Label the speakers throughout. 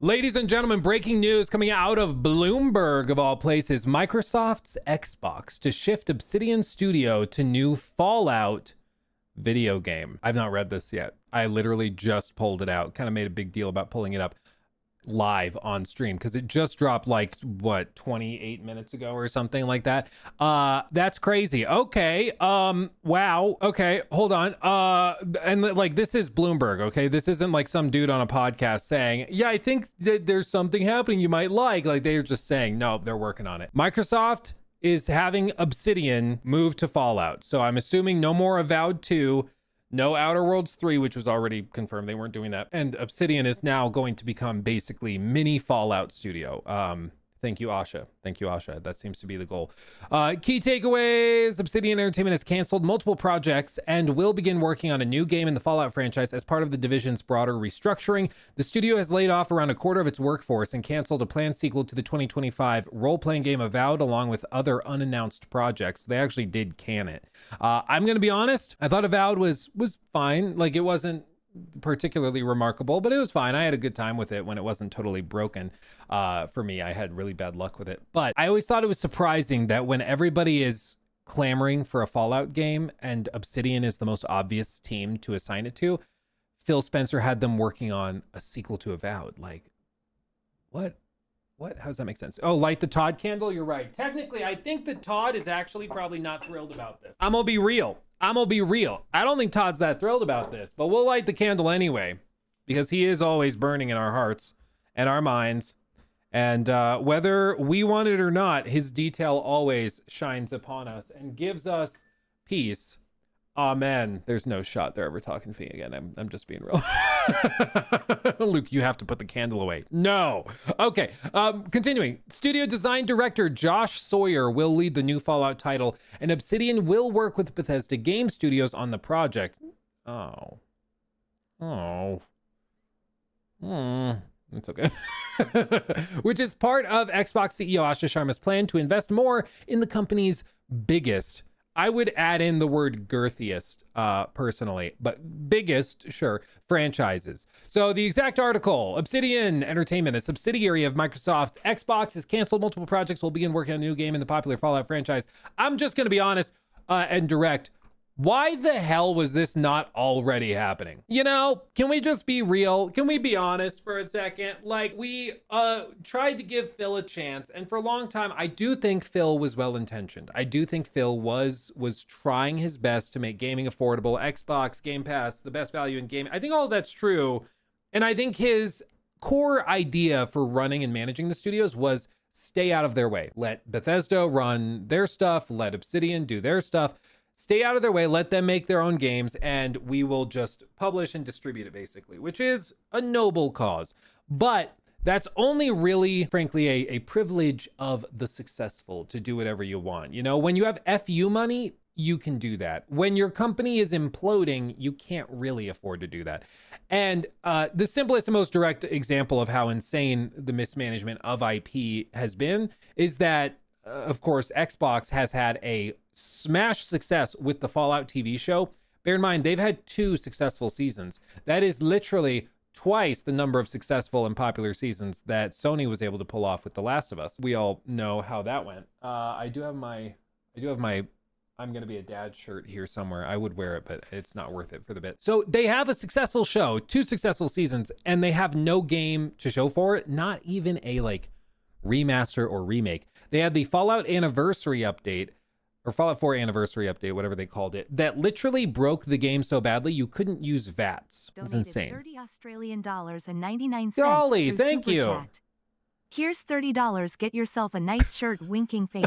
Speaker 1: Ladies and gentlemen, breaking news coming out of Bloomberg, of all places. Microsoft's Xbox to shift Obsidian Studio to new Fallout video game. I've not read this yet. I literally just pulled it out. Kind of made a big deal about pulling it up live on stream because it just dropped like what 28 minutes ago or something like that. That's crazy. Okay. Wow. Okay, hold on. And like, this is Bloomberg. Okay, this isn't like some dude on a podcast saying, yeah, I think that there's something happening you might like they're just saying, no, they're working on it. Microsoft is having Obsidian move to Fallout, so I'm assuming no more Avowed 2, no Outer Worlds 3, which was already confirmed they weren't doing that. And Obsidian is now going to become basically mini Fallout studio. Thank you, Asha. Thank you, Asha. That seems to be the goal. Key takeaways. Obsidian Entertainment has canceled multiple projects and will begin working on a new game in the Fallout franchise as part of the division's broader restructuring. The studio has laid off around a quarter of its workforce and canceled a planned sequel to the 2025 role-playing game Avowed, along with other unannounced projects. They actually did can it. I'm going to be honest. I thought Avowed was fine. Like, it wasn't particularly remarkable, but it was fine. I had a good time with it when it wasn't totally broken. For me, I had really bad luck with it. But I always thought it was surprising that when everybody is clamoring for a Fallout game and Obsidian is the most obvious team to assign it to, Phil Spencer had them working on a sequel to Avowed. Like, what? How does that make sense? Oh, light the Todd candle? You're right. Technically, I think that Todd is actually probably not thrilled about this. I'm gonna be real. I don't think Todd's that thrilled about this, but we'll light the candle anyway, because he is always burning in our hearts and our minds. And whether we want it or not, his detail always shines upon us and gives us peace. Amen. There's no shot they're ever talking to me again. I'm just being real. Luke, you have to put the candle away. No. Okay. Continuing. Studio design director Josh Sawyer will lead the new Fallout title, and Obsidian will work with Bethesda Game Studios on the project. That's okay. Which is part of Xbox CEO Asha Sharma's plan to invest more in the company's biggest, I would add in the word girthiest, personally, but biggest, sure, franchises. So the exact article: Obsidian Entertainment, a subsidiary of Microsoft Xbox, has canceled multiple projects, will begin working on a new game in the popular Fallout franchise. I'm just going to be honest and direct. Why the hell was this not already happening? You know, can we just be real? Can we be honest for a second? Like, we tried to give Phil a chance, and for a long time, I do think Phil was well-intentioned. I do think Phil was trying his best to make gaming affordable. Xbox, Game Pass, the best value in gaming. I think all of that's true. And I think his core idea for running and managing the studios was stay out of their way. Let Bethesda run their stuff. Let Obsidian do their stuff. Stay out of their way, let them make their own games, and we will just publish and distribute it, basically, which is a noble cause. But that's only really, frankly, a privilege of the successful to do whatever you want. You know, when you have FU money, you can do that. When your company is imploding, you can't really afford to do that. And the simplest and most direct example of how insane the mismanagement of IP has been is that, of course, Xbox has had a smash success with the Fallout TV show. Bear in mind, they've had 2 successful seasons. That is literally twice the number of successful and popular seasons that Sony was able to pull off with The Last of Us. We all know how that went. I do have my I'm gonna be a dad shirt here somewhere. I would wear it, but it's not worth it for the bit. So they have a successful show, 2 successful seasons, and they have no game to show for it, not even a like remaster or remake. They had the Fallout Anniversary update, or Fallout 4 Anniversary update, whatever they called it, that literally broke the game so badly you couldn't use VATs. It was insane.
Speaker 2: $30 Australian dollars and 99 cents.
Speaker 1: Dolly, thank you.
Speaker 2: Chat. Here's $30. Get yourself a nice shirt, winking face.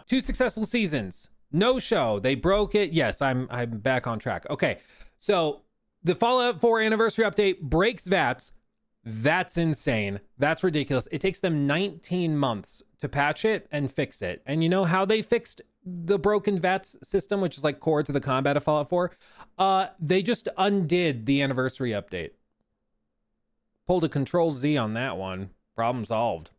Speaker 1: 2 successful seasons, no show. They broke it. Yes, I'm back on track. Okay, so the Fallout 4 Anniversary update breaks VATs. That's insane. That's ridiculous. It takes them 19 months to patch it and fix it. And you know how they fixed the broken VATS system, which is like core to the combat of Fallout 4? They just undid the anniversary update. Pulled a Control-Z on that one. Problem solved.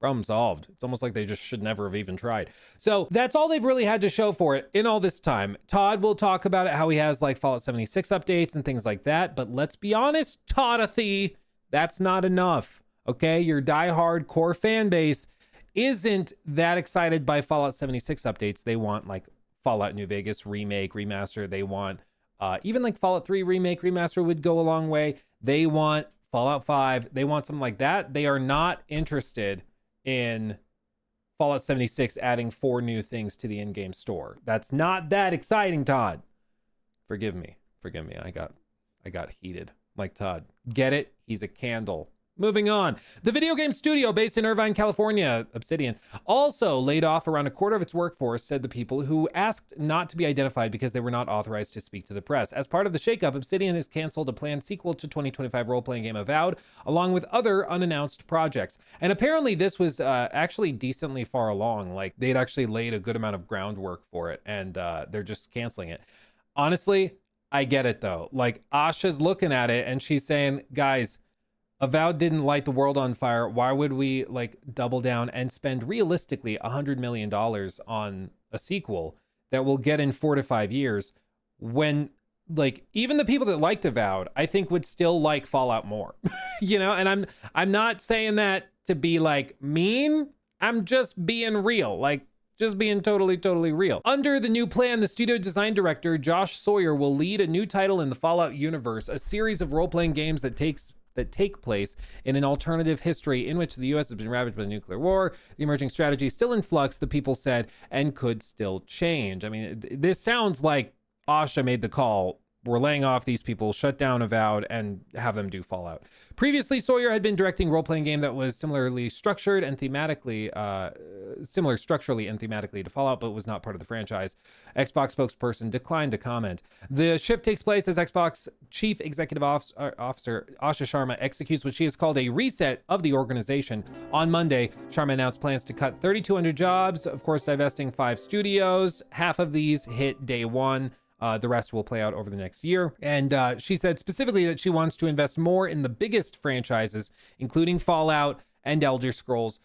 Speaker 1: Problem solved. It's almost like they just should never have even tried. So that's all they've really had to show for it in all this time. Todd will talk about it, how he has like Fallout 76 updates and things like that. But let's be honest, Toddathy, that's not enough. Okay, your diehard core fan base isn't that excited by Fallout 76 updates. They want like Fallout New Vegas remake, remaster. They want even like Fallout 3 remake, remaster would go a long way. They want Fallout 5. They want something like that. They are not interested in Fallout 76 adding 4 new things to the in-game store. That's not that exciting, Todd. Forgive me. Forgive me. I got heated like Todd. Get it? He's a candle. Moving on. The video game studio based in Irvine, California, Obsidian, also laid off around a quarter of its workforce, said the people who asked not to be identified because they were not authorized to speak to the press. As part of the shakeup, Obsidian has canceled a planned sequel to 2025 role-playing game Avowed, along with other unannounced projects. And apparently this was actually decently far along. Like they'd actually laid a good amount of groundwork for it, and they're just canceling it. Honestly, I get it though. Like Asha's looking at it and she's saying, guys, Avowed didn't light the world on fire. Why would we like double down and spend realistically $100 million on a sequel that we'll get in 4 to 5 years when like even the people that liked Avowed, I think would still like Fallout more, you know? And I'm not saying that to be like mean. I'm just being real, like just being totally real. Under the new plan, the studio design director, Josh Sawyer, will lead a new title in the Fallout universe, a series of role-playing games that take place in an alternative history in which the U.S. has been ravaged by the nuclear war. The emerging strategy is still in flux, the people said, and could still change. I mean, this sounds like Asha made the call. We're laying off these people, shut down Avowed, and have them do Fallout. Previously, Sawyer had been directing a role-playing game that was similarly structured and thematically, similar structurally and thematically to Fallout, but was not part of the franchise. Xbox spokesperson declined to comment. The shift takes place as Xbox Chief Executive Officer Asha Sharma executes what she has called a reset of the organization. On Monday, Sharma announced plans to cut 3,200 jobs, of course, divesting 5 studios. Half of these hit day one. The rest will play out over the next year. And she said specifically that she wants to invest more in the biggest franchises, including Fallout and Elder Scrolls,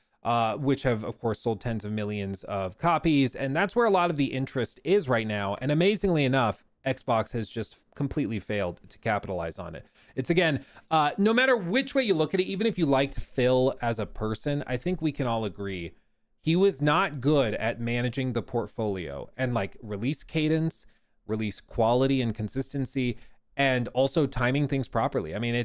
Speaker 1: which have, of course, sold tens of millions of copies. And that's where a lot of the interest is right now. And amazingly enough, Xbox has just completely failed to capitalize on it. It's again, no matter which way you look at it, even if you liked Phil as a person, I think we can all agree he was not good at managing the portfolio and like release cadence, release quality and consistency, and also timing things properly. I mean,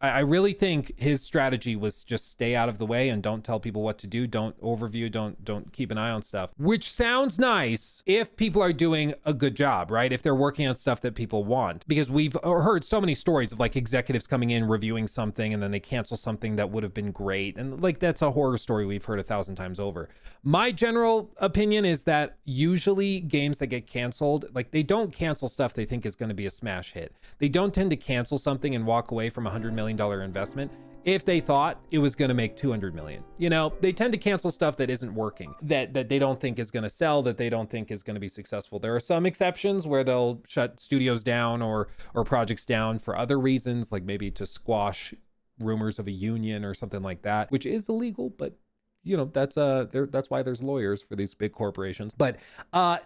Speaker 1: I really think his strategy was just stay out of the way and don't tell people what to do. Don't overview, don't keep an eye on stuff, which sounds nice if people are doing a good job, right? If they're working on stuff that people want, because we've heard so many stories of like executives coming in, reviewing something, and then they cancel something that would have been great. And like, that's a horror story we've heard 1,000 times over. My general opinion is that usually games that get canceled, like they don't cancel stuff they think is going to be a smash hit. They don't tend to cancel something and walk away from $100 million investment if they thought it was going to make 200 million. You know, they tend to cancel stuff that isn't working, that they don't think is going to sell, that they don't think is going to be successful. There are some exceptions where they'll shut studios down or projects down for other reasons, like maybe to squash rumors of a union or something like that, which is illegal, but you know, that's why there's lawyers for these big corporations. But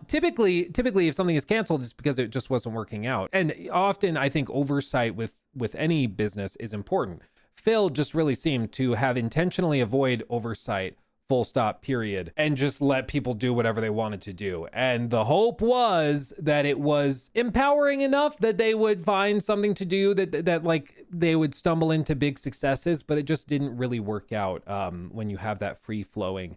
Speaker 1: typically if something is canceled, it's because it just wasn't working out. And often I think oversight with any business is important. Phil just really seemed to have intentionally avoid oversight, full stop, period, and just let people do whatever they wanted to do. And the hope was that it was empowering enough that they would find something to do, that like they would stumble into big successes, but it just didn't really work out. When you have that free flowing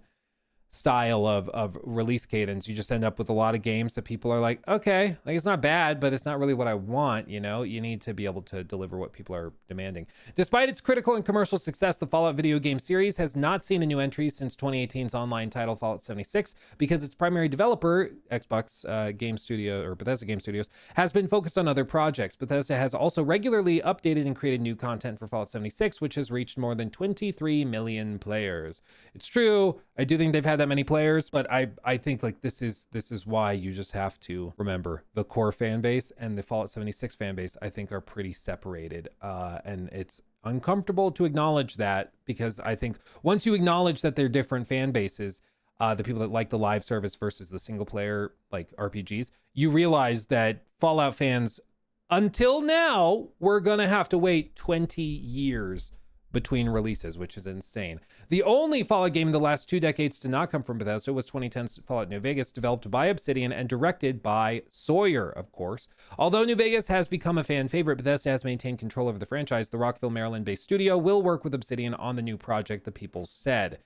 Speaker 1: style of release cadence, you just end up with a lot of games that people are like, okay, like it's not bad, but it's not really what I want. You know, you need to be able to deliver what people are demanding. Despite its critical and commercial success, the Fallout video game series has not seen a new entry since 2018's online title Fallout 76, because its primary developer, Xbox Game Studio, or Bethesda Game Studios, has been focused on other projects. Bethesda has also regularly updated and created new content for Fallout 76, which has reached more than 23 million players. It's true, I do think they've had that many players, but I think like this is why you just have to remember the core fan base and the Fallout 76 fan base, I think, are pretty separated, and it's uncomfortable to acknowledge that, because I think once you acknowledge that they're different fan bases, the people that like the live service versus the single player like RPGs, you realize that Fallout fans until now, we're gonna have to wait 20 years between releases, which is insane. The only Fallout game in the last 2 decades to not come from Bethesda was 2010's Fallout New Vegas, developed by Obsidian and directed by Sawyer, of course. Although New Vegas has become a fan favorite, Bethesda has maintained control over the franchise. The Rockville, Maryland-based studio will work with Obsidian on the new project, the people said,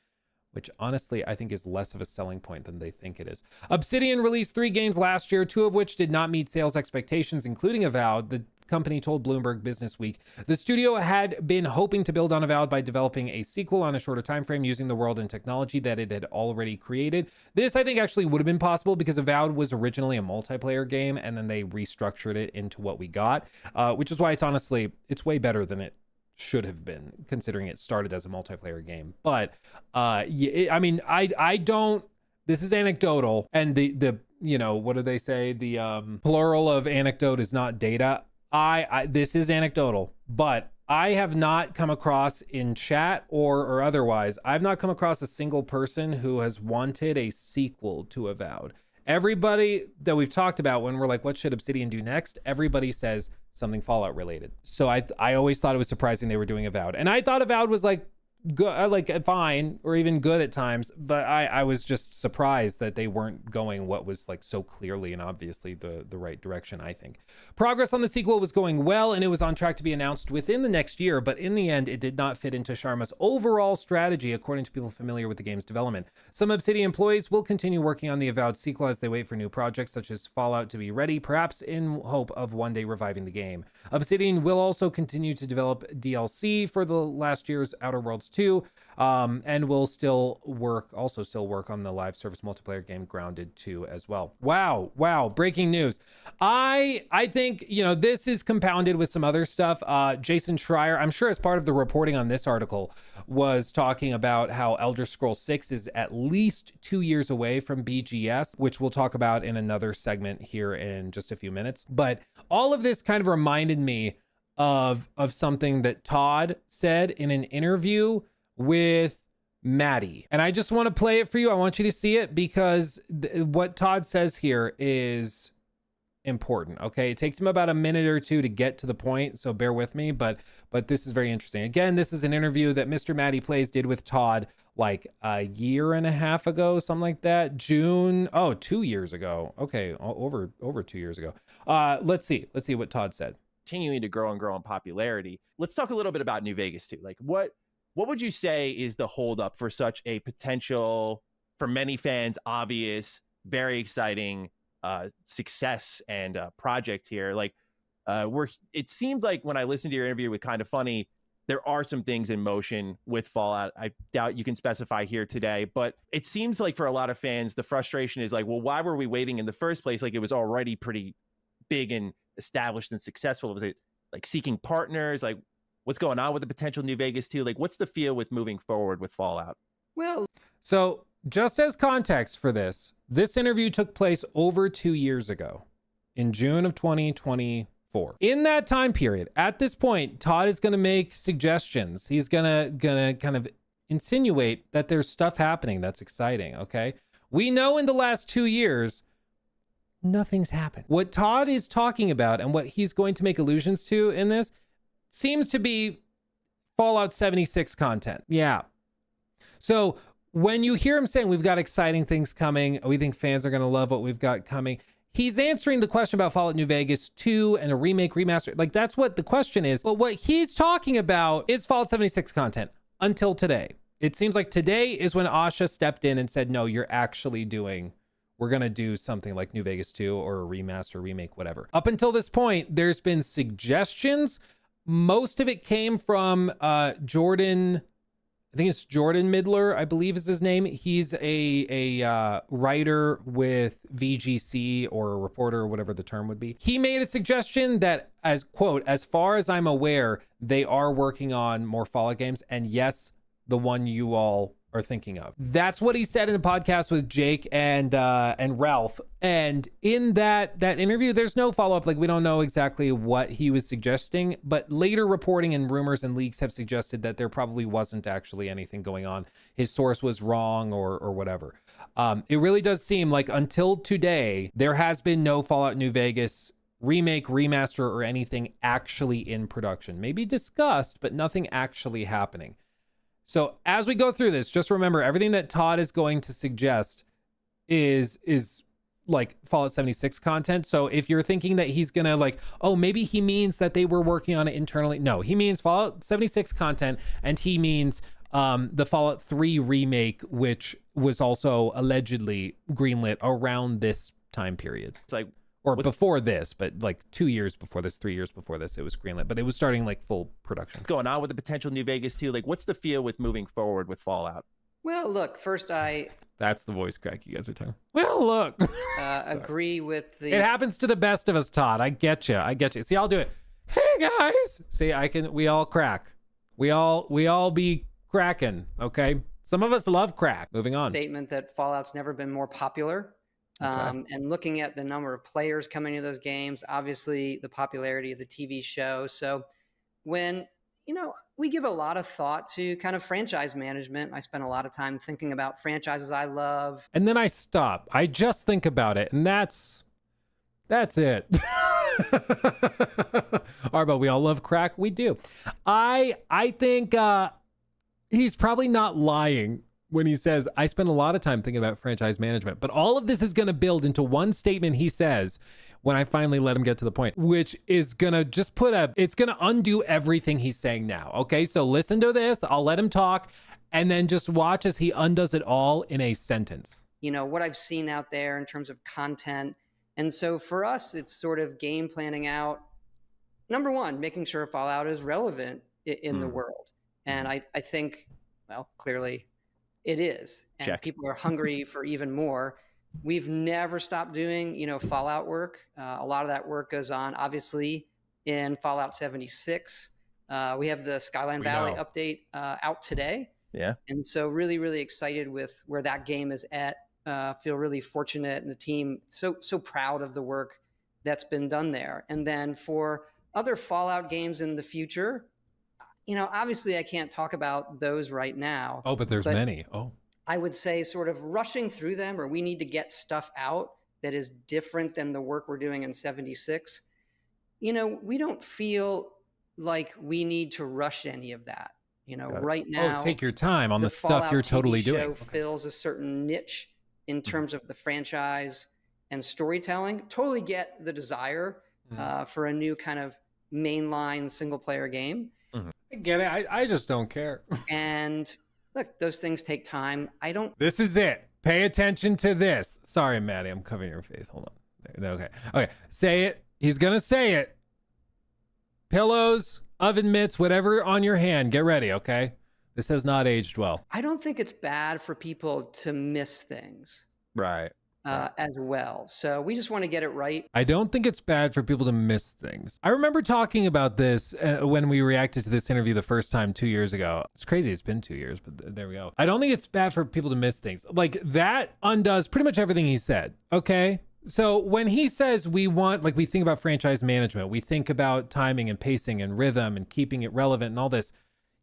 Speaker 1: which honestly I think is less of a selling point than they think it is. Obsidian released 3 games last year, 2 of which did not meet sales expectations, including Avowed. The company told Bloomberg Business Week the studio had been hoping to build on Avowed by developing a sequel on a shorter time frame using the world and technology that it had already created. This I think actually would have been possible because Avowed was originally a multiplayer game and then they restructured it into what we got, which is why it's way better than it should have been, considering it started as a multiplayer game. But yeah, I mean, I don't, this is anecdotal, and the you know, what do they say, the plural of anecdote is not data. This is anecdotal, but I have not come across in chat or otherwise, I've not come across a single person who has wanted a sequel to Avowed. Everybody that we've talked about when we're like, what should Obsidian do next? Everybody says something Fallout related. So I always thought it was surprising they were doing Avowed. And I thought Avowed was like good, like fine or even good at times, but I was just surprised that they weren't going what was like so clearly and obviously the right direction. I think progress on the sequel was going well and it was on track to be announced within the next year, but in the end it did not fit into Sharma's overall strategy, according to people familiar with the game's development. Some Obsidian employees will continue working on the Avowed sequel as they wait for new projects such as Fallout to be ready, perhaps in hope of one day reviving the game. Obsidian will also continue to develop DLC for the last year's Outer Worlds 2, and will still work on the live service multiplayer game Grounded 2 as well. Wow, breaking news. I think, you know, this is compounded with some other stuff. Jason Schreier, I'm sure as part of the reporting on this article, was talking about how Elder Scrolls 6 is at least 2 years away from BGS, which we'll talk about in another segment here in just a few minutes. But all of this kind of reminded me of something that Todd said in an interview with Maddie. And I just want to play it for you. I want you to see it because what Todd says here is important. Okay. It takes him about a minute or two to get to the point, so bear with me, but this is very interesting. Again, this is an interview that Mr. Maddie Plays did with Todd like a year and a half ago, something like that. 2 years ago. Okay. Over 2 years ago. Let's see what Todd said.
Speaker 3: Continuing to grow in popularity. Let's talk a little bit about New Vegas too. Like what would you say is the holdup for such a potential, for many fans, obvious, very exciting success and project here? Like it seemed like when I listened to your interview with Kind of Funny, there are some things in motion with Fallout. I doubt you can specify here today, but it seems like for a lot of fans, the frustration is like, well, why were we waiting in the first place? Like it was already pretty big and established and successful. Was it like seeking partners? Like what's going on with the potential New Vegas 2? Like what's the feel with moving forward with Fallout?
Speaker 1: Well, so just as context for this interview took place over 2 years ago in June of 2024. In that time period, at this point, Todd is going to make suggestions. He's gonna kind of insinuate that there's stuff happening that's exciting. Okay. We know in the last 2 years, nothing's happened. What Todd is talking about and what he's going to make allusions to in this seems to be Fallout 76 content. Yeah. So when you hear him saying we've got exciting things coming, we think fans are going to love what we've got coming, he's answering the question about Fallout New Vegas 2 and a remake, remaster. Like that's what the question is. But what he's talking about is Fallout 76 content until today. It seems like today is when Asha stepped in and said, no, we're going to do something like New Vegas 2 or a remaster, remake, whatever. Up until this point, there's been suggestions. Most of it came from Jordan. I think it's Jordan Midler, I believe is his name. He's a writer with VGC or a reporter or whatever the term would be. He made a suggestion that, as quote, as far as I'm aware, they are working on more Fallout games. And yes, the one you all are thinking of. That's what he said in a podcast with Jake and Ralph. And in that interview, there's no follow-up. Like we don't know exactly what he was suggesting, but later reporting and rumors and leaks have suggested that there probably wasn't actually anything going on. His source was wrong or whatever. It really does seem like until today, there has been no Fallout New Vegas remake, remaster, or anything actually in production. Maybe discussed, but nothing actually happening. So as we go through this, just remember everything that Todd is going to suggest is like Fallout 76 content. So if you're thinking that he's gonna like, oh, maybe he means that they were working on it internally. No, he means Fallout 76 content, and he means the Fallout 3 remake, which was also allegedly greenlit around this time period.
Speaker 3: It's like,
Speaker 1: or before this, but like 2 years before this, 3 years before this, it was greenlit, but it was starting like full production.
Speaker 3: what's going on with the potential New Vegas 2? Like, what's the feel with moving forward with Fallout?
Speaker 4: Well, look, first
Speaker 1: That's the voice crack you guys are talking. Well, look.
Speaker 4: agree with the...
Speaker 1: It happens to the best of us, Todd. I get you. See, I'll do it. Hey guys. See, we all crack. We all be cracking. Okay. Some of us love crack. Moving on.
Speaker 4: Statement that Fallout's never been more popular.
Speaker 1: Okay.
Speaker 4: And looking at the number of players coming to those games, obviously the popularity of the TV show. So when, we give a lot of thought to kind of franchise management. I spend a lot of time thinking about franchises I love.
Speaker 1: And then I stop. I just think about it, and that's it. Arbo, we all love crack. We do. I think he's probably not lying when he says, I spend a lot of time thinking about franchise management, but all of this is going to build into one statement he says when I finally let him get to the point, which is going to just it's going to undo everything he's saying now. Okay. So listen to this. I'll let him talk and then just watch as he undoes it all in a sentence.
Speaker 4: What I've seen out there in terms of content. And so for us, it's sort of game planning out. Number one, making sure Fallout is relevant in the world. And I think, well, clearly it is. And
Speaker 3: Check.
Speaker 4: People are hungry for even more. We've never stopped doing, Fallout work. A lot of that work goes on, obviously, in Fallout 76. We have the Skyline Valley update out today.
Speaker 3: Yeah.
Speaker 4: And so really, really excited with where that game is at. Feel really fortunate, and the team so proud of the work that's been done there. And then for other Fallout games in the future, obviously I can't talk about those right now.
Speaker 1: Oh, but there's many. Oh,
Speaker 4: I would say sort of rushing through them, or we need to get stuff out that is different than the work we're doing in 76. We don't feel like we need to rush any of that. Right now,
Speaker 1: take your time on the stuff
Speaker 4: Fallout
Speaker 1: you're
Speaker 4: TV
Speaker 1: totally
Speaker 4: show
Speaker 1: doing.
Speaker 4: fills a certain niche in terms of the franchise and storytelling. Totally get the desire for a new kind of mainline single player game.
Speaker 1: I get it. I just don't care.
Speaker 4: And look, those things take time.
Speaker 1: This is it. Pay attention to this. Sorry, Maddie, I'm covering your face. Hold on. Okay. Say it. He's gonna say it. Pillows, oven mitts, whatever on your hand. Get ready, okay? This has not aged well.
Speaker 4: I don't think it's bad for people to miss things.
Speaker 3: Right.
Speaker 4: As well. So we just want to get it right.
Speaker 1: I don't think it's bad for people to miss things. I remember talking about this when we reacted to this interview the first time 2 years ago. It's crazy. It's been 2 years, but there we go. I don't think it's bad for people to miss things. Like, that undoes pretty much everything he said. Okay. So when he says we think about franchise management, we think about timing and pacing and rhythm and keeping it relevant and all this.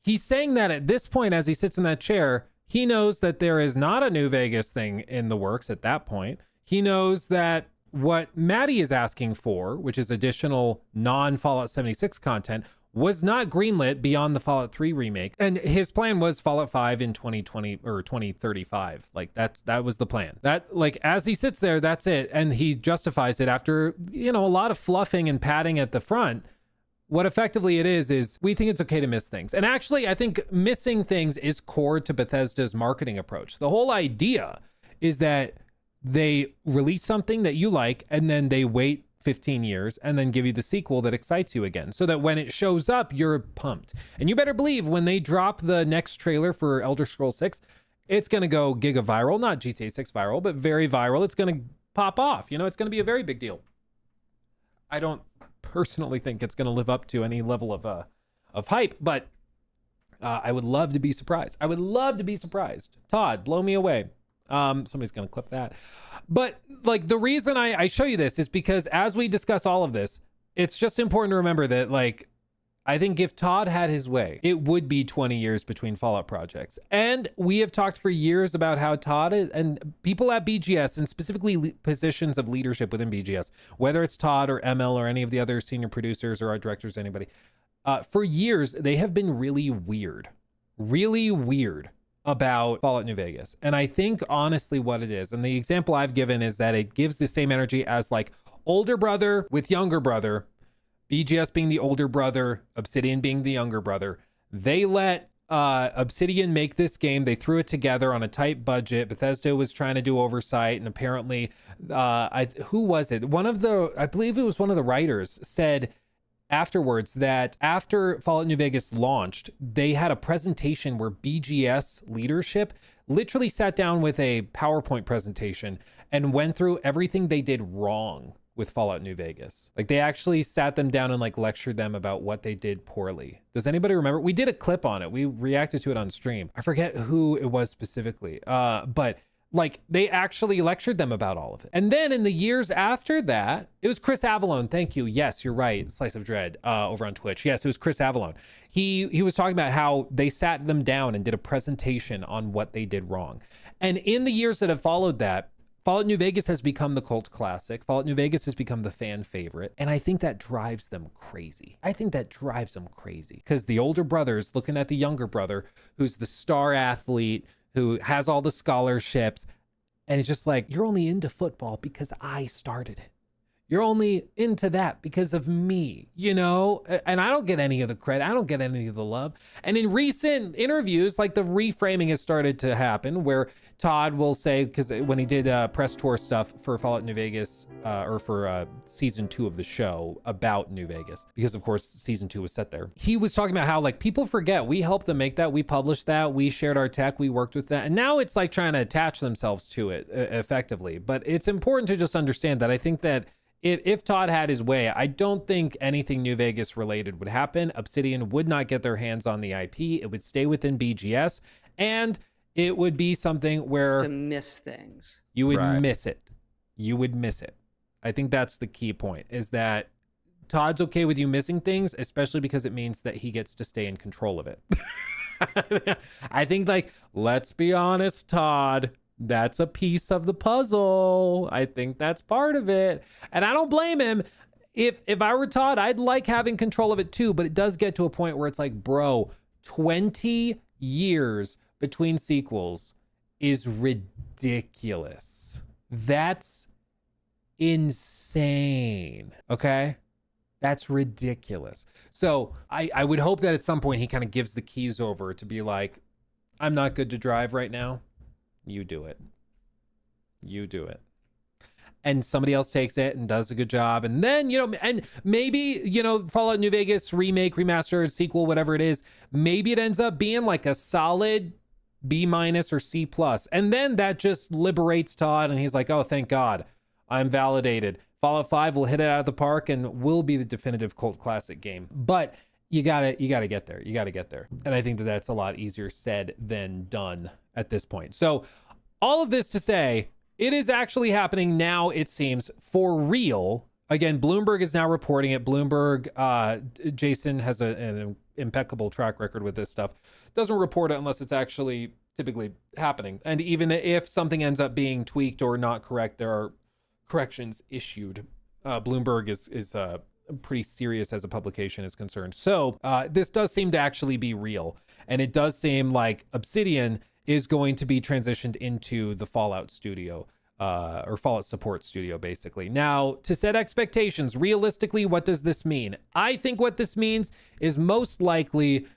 Speaker 1: He's saying that at this point, as he sits in that chair, he knows that there is not a New Vegas thing in the works at that point. He knows that what Maddie is asking for, which is additional non-Fallout 76 content, was not greenlit beyond the Fallout 3 remake. And his plan was Fallout 5 in 2020 or 2035. Like, that was the plan. That, like, as he sits there, that's it. And he justifies it after, a lot of fluffing and padding at the front. What effectively it is we think it's okay to miss things. And actually, I think missing things is core to Bethesda's marketing approach. The whole idea is that they release something that you like, and then they wait 15 years and then give you the sequel that excites you again, so that when it shows up, you're pumped. And you better believe when they drop the next trailer for Elder Scrolls 6, it's going to go giga viral, not GTA 6 viral, but very viral. It's going to pop off. It's going to be a very big deal. I don't personally think it's going to live up to any level of hype, but I would love to be surprised. Todd, blow me away. Somebody's going to clip that. But like, the reason I show you this is because as we discuss all of this, it's just important to remember that, like, I think if Todd had his way, it would be 20 years between Fallout projects. And we have talked for years about how Todd and people at BGS, and specifically positions of leadership within BGS, whether it's Todd or ML or any of the other senior producers or art directors, anybody, for years, they have been really weird about Fallout New Vegas. And I think honestly what it is, and the example I've given is that it gives the same energy as like older brother with younger brother, BGS being the older brother, Obsidian being the younger brother. They let Obsidian make this game. They threw it together on a tight budget. Bethesda was trying to do oversight, and apparently, who was it? I believe it was one of the writers said afterwards that after Fallout New Vegas launched, they had a presentation where BGS leadership literally sat down with a PowerPoint presentation and went through everything they did wrong with Fallout New Vegas. Like they actually sat them down and like lectured them about what they did poorly. Does anybody remember? We did a clip on it. We reacted to it on stream. I forget who it was specifically, but like they actually lectured them about all of it. And then in the years after that, it was Chris Avallone. Thank you. Yes, you're right. Slice of Dread over on Twitch. Yes, it was Chris Avallone. He was talking about how they sat them down and did a presentation on what they did wrong. And in the years that have followed that, Fallout New Vegas has become the cult classic. Fallout New Vegas has become the fan favorite. And I think that drives them crazy. Because the older brother's looking at the younger brother, who's the star athlete, who has all the scholarships. And it's just like, you're only into football because I started it. You're only into that because of me, you know? And I don't get any of the credit. I don't get any of the love. And in recent interviews, like the reframing has started to happen where Todd will say, because when he did press tour stuff for Fallout New Vegas, or for season 2 of the show about New Vegas, because of course season 2 was set there, he was talking about how like people forget we helped them make that, we published that, we shared our tech, we worked with that, and now it's like trying to attach themselves to it effectively. But it's important to just understand that I think that if Todd had his way, I don't think anything New Vegas related would happen. Obsidian would not get their hands on the IP. It would stay within BGS, and it would be something where
Speaker 4: to miss things.
Speaker 1: You would
Speaker 3: Right.
Speaker 1: miss it. You would miss it. I think that's the key point, is that Todd's okay with you missing things, especially because it means that he gets to stay in control of it. I think, like, let's be honest, Todd, that's a piece of the puzzle. I think that's part of it. And I don't blame him. If I were Todd, I'd like having control of it too, but it does get to a point where it's like, bro, 20 years between sequels is ridiculous. That's insane. Okay? That's ridiculous. So I would hope that at some point he kind of gives the keys over to be like, I'm not good to drive right now. You do it. You do it. And somebody else takes it and does a good job. And then, you know, and maybe, you know, Fallout New Vegas remake, remaster, sequel, whatever it is, maybe it ends up being like a solid B- or C+. And then that just liberates Todd and he's like, oh, thank God, I'm validated. Fallout 5 will hit it out of the park and will be the definitive cult classic game. But you gotta get there. You gotta get there. And I think that that's a lot easier said than done at this point. So all of this to say, it is actually happening now, it seems, for real. Again, Bloomberg is now reporting it. Bloomberg, Jason has an impeccable track record with this stuff. Doesn't report it unless it's actually typically happening. And even if something ends up being tweaked or not correct, there are corrections issued. Bloomberg is pretty serious as a publication is concerned. So this does seem to actually be real. And it does seem like Obsidian is going to be transitioned into the Fallout studio, or Fallout support studio, basically. Now, to set expectations, realistically, what does this mean? I think what this means is most likely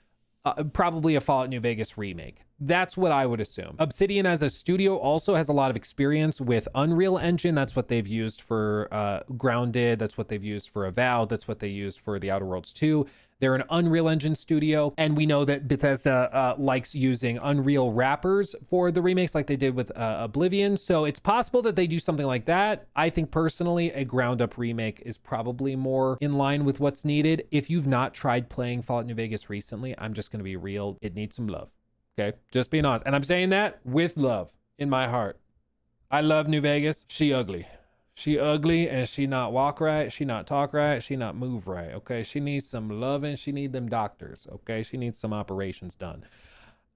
Speaker 1: probably a Fallout New Vegas remake. That's what I would assume. Obsidian as a studio also has a lot of experience with Unreal Engine. That's what they've used for Grounded. That's what they've used for Avowed. That's what they used for The Outer Worlds 2. They're an Unreal Engine studio. And we know that Bethesda likes using Unreal wrappers for the remakes like they did with Oblivion. So it's possible that they do something like that. I think personally, a ground up remake is probably more in line with what's needed. If you've not tried playing Fallout New Vegas recently, I'm just going to be real. It needs some love. Okay, just being honest. And I'm saying that with love in my heart. I love New Vegas. She ugly. She ugly and she not walk right. She not talk right. She not move right. Okay. She needs some loving. She need them doctors. Okay. She needs some operations done.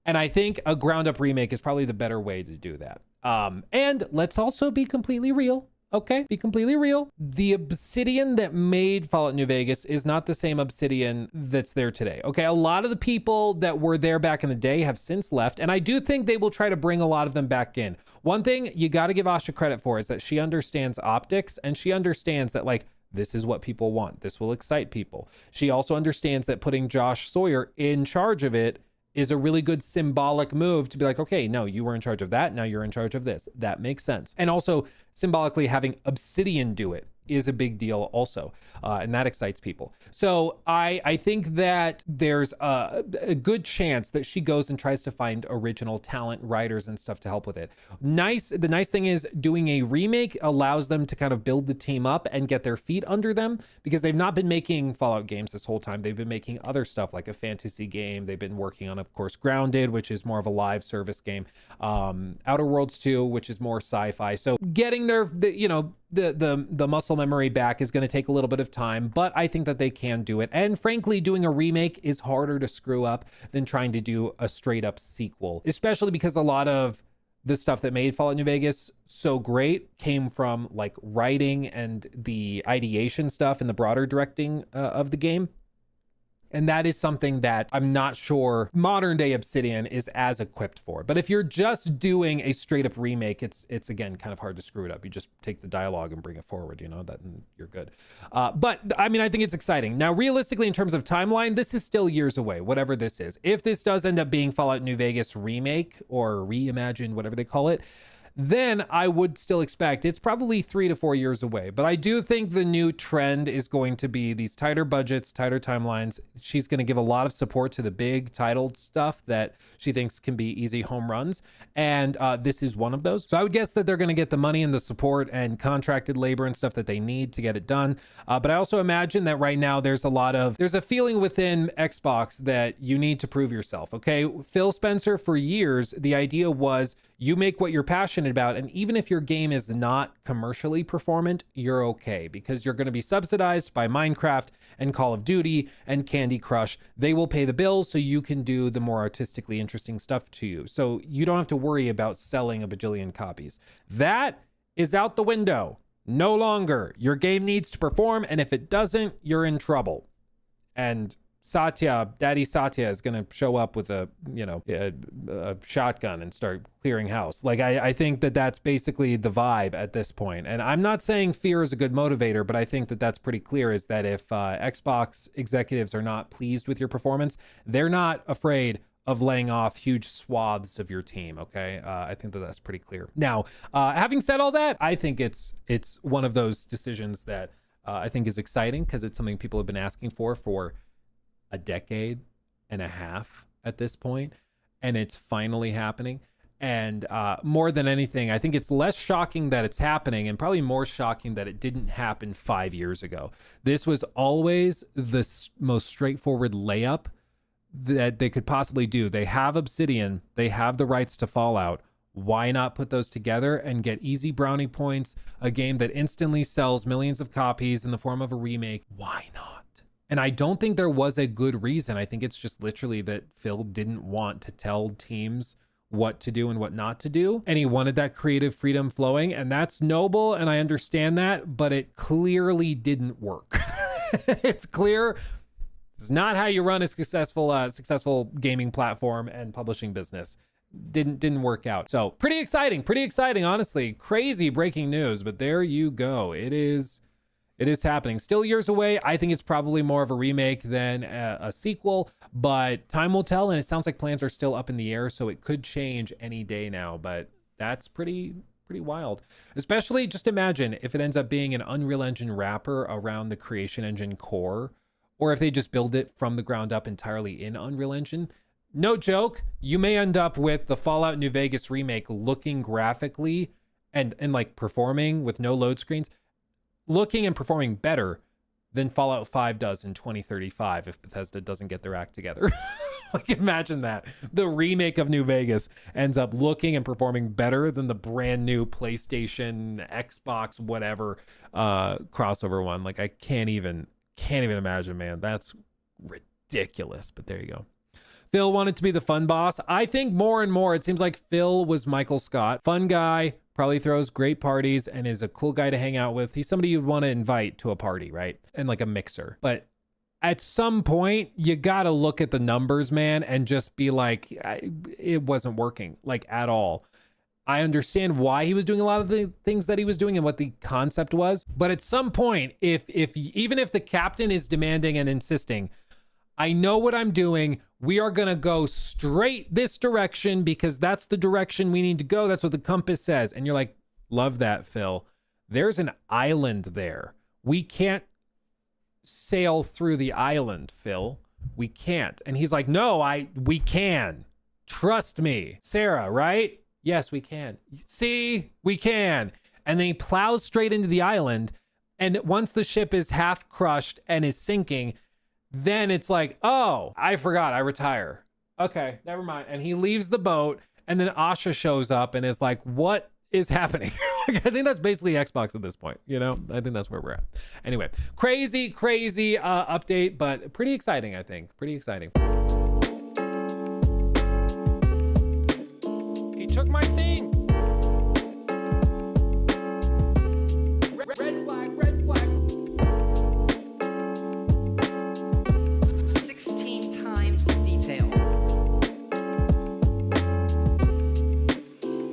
Speaker 1: And I think a ground up remake is probably the better way to do that. And let's also be completely real. Okay, be completely real. The Obsidian that made Fallout New Vegas is not the same Obsidian that's there today. Okay, a lot of the people that were there back in the day have since left, and I do think they will try to bring a lot of them back in. One thing you got to give Asha credit for is that she understands optics, and she understands that, like, this is what people want. This will excite people. She also understands that putting Josh Sawyer in charge of it is a really good symbolic move to be like, okay, no, you were in charge of that. Now you're in charge of this. That makes sense. And also symbolically having Obsidian do it is a big deal also. And that excites people. So I think that there's a good chance that she goes and tries to find original talent, writers and stuff to help with it. The nice thing is doing a remake allows them to kind of build the team up and get their feet under them, because they've not been making Fallout games this whole time. They've been making other stuff like a fantasy game. They've been working on, of course, Grounded, which is more of a live service game. Outer Worlds 2, which is more sci-fi. So getting the muscle memory back is going to take a little bit of time, but I think that they can do it. And frankly, doing a remake is harder to screw up than trying to do a straight up sequel, especially because a lot of the stuff that made Fallout New Vegas so great came from like writing and the ideation stuff and the broader directing of the game. And that is something that I'm not sure modern day Obsidian is as equipped for. But if you're just doing a straight up remake, it's again kind of hard to screw it up. You just take the dialogue and bring it forward, that and you're good. But I mean, I think it's exciting. Now, realistically, in terms of timeline, this is still years away, whatever this is. If this does end up being Fallout New Vegas remake or reimagined, whatever they call it, then I would still expect it's probably 3 to 4 years away. But I do think the new trend is going to be these tighter budgets, tighter timelines. She's going to give a lot of support to the big titled stuff that she thinks can be easy home runs. And this is one of those. So I would guess that they're going to get the money and the support and contracted labor and stuff that they need to get it done. But I also imagine that right now there's a feeling within Xbox that you need to prove yourself. Okay. Phil Spencer, for years, the idea was you make what you're passionate about, and even if your game is not commercially performant, you're okay, because you're going to be subsidized by Minecraft and Call of Duty and Candy Crush. They will pay the bills so you can do the more artistically interesting stuff to you. So you don't have to worry about selling a bajillion copies. That is out the window. No longer. Your game needs to perform, and if it doesn't, you're in trouble. And Daddy Satya is going to show up with a shotgun and start clearing house. Like, I think that that's basically the vibe at this point. And I'm not saying fear is a good motivator, but I think that that's pretty clear, is that if Xbox executives are not pleased with your performance, they're not afraid of laying off huge swaths of your team. Okay. I think that that's pretty clear. Now, having said all that, I think it's one of those decisions that I think is exciting, because it's something people have been asking for a decade and a half at this point, and it's finally happening. And more than anything, I think it's less shocking that it's happening, and probably more shocking that it didn't happen 5 years ago. This was always the most straightforward layup that they could possibly do. They have Obsidian, they have the rights to Fallout. Why not put those together and get easy brownie points, a game that instantly sells millions of copies in the form of a remake? Why not? And I don't think there was a good reason. I think it's just literally that Phil didn't want to tell teams what to do and what not to do. And he wanted that creative freedom flowing. And that's noble. And I understand that, but it clearly didn't work. It's clear it's not how you run a successful gaming platform and publishing business. Didn't work out. So pretty exciting, honestly. Crazy breaking news, but there you go. It is happening. Still years away. I think it's probably more of a remake than a sequel, but time will tell. And it sounds like plans are still up in the air, so it could change any day now. But that's pretty wild. Especially, just imagine if it ends up being an Unreal Engine wrapper around the Creation Engine core, or if they just build it from the ground up entirely in Unreal Engine. No joke, you may end up with the Fallout New Vegas remake looking graphically and like performing with no load screens, looking and performing better than Fallout 5 does in 2035 if Bethesda doesn't get their act together. Like, imagine that. The remake of New Vegas ends up looking and performing better than the brand new PlayStation, Xbox, whatever crossover one. Like, I can't even imagine, man. That's ridiculous. But there you go. Phil wanted to be the fun boss. I think more and more it seems like Phil was Michael Scott. Fun guy, probably throws great parties and is a cool guy to hang out with. He's somebody you'd want to invite to a party, right? And like a mixer. But at some point, you got to look at the numbers, man, and just be like, it wasn't working, like, at all. I understand why he was doing a lot of the things that he was doing and what the concept was. But at some point, even if the captain is demanding and insisting, I know what I'm doing. We are going to go straight this direction because that's the direction we need to go. That's what the compass says. And you're like, love that, Phil. There's an island there. We can't sail through the island, Phil. We can't. And he's like, no, we can. Trust me. Sarah, right? Yes, we can. See, we can. And then he plows straight into the island. And once the ship is half crushed and is sinking, then it's like, oh, I forgot, I retire. Okay, never mind. And he leaves the boat, and then Asha shows up and is like, what is happening? Like, I think that's basically Xbox at this point, you know? I think that's where we're at. Anyway, crazy update, but pretty exciting, I think. Pretty exciting. He took my thing.